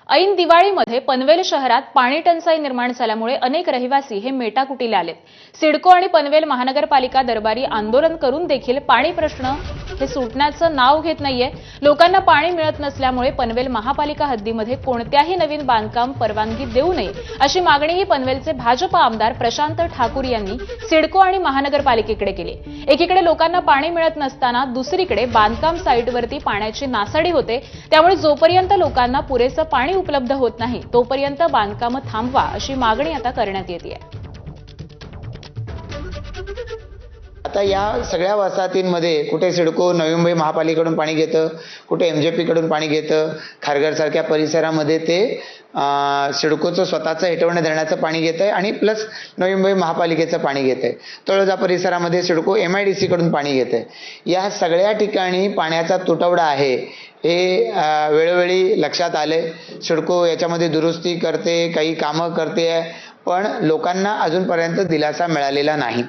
ऐन दिवाळीमध्ये पनवेल शहरात पाणी टंचाई निर्माण झाल्यामुळे अनेक रहिवासी हे मेटाकुटीला आलेत। सिडको आणि पनवेल महानगरपालिका दरबारी आंदोलन करून देखील पाणी प्रश्न हे सुटण्याचं नाव घेत नाहीये। लोकांना पाणी मिळत नसल्यामुळे पनवेल महापालिका हद्दीमध्ये कोणत्याही नवीन बांधकाम परवानगी देऊ नये अशी मागणीही पनवेलचे भाजप आमदार प्रशांत ठाकूर यांनी सिडको आणि महानगरपालिकेकडे केली। एकीकडे लोकांना पाणी मिळत नसताना दुसरीकडे बांधकाम साईटवरती पाण्याची नासाडी होते, त्यामुळे जोपर्यंत लोकांना पुरेसं पाणी उपलब्ध होत नाही तोपर्यंत बांधकाम थांबवा अशी मागणी आता करण्यात येते। आता या सगळ्या वसाहतींमध्ये कुठे सिडको नवी मुंबई महापालिकेकडून पाणी घेतं, कुठे एमजेपी कडून पाणी घेतं, खारघर सारख्या परिसरामध्ये ते सिडकोचं स्वतःचं हेटवणे धरणाचं पाणी घेतंय आणि प्लस नवी मुंबई महापालिकेचं पाणी घेतंय। तळोजा परिसरामध्ये सिडको MIDC कडून पाणी घेतंय। या सगळ्या ठिकाणी पाण्याचा तुटवडा आहे हे वेळोवेळी लक्षात आले। सिडको याच्यामध्ये दुरुस्ती करते, काही कामं करते, पण लोकांना अजूनपर्यंत दिलासा मिळालेला नाही।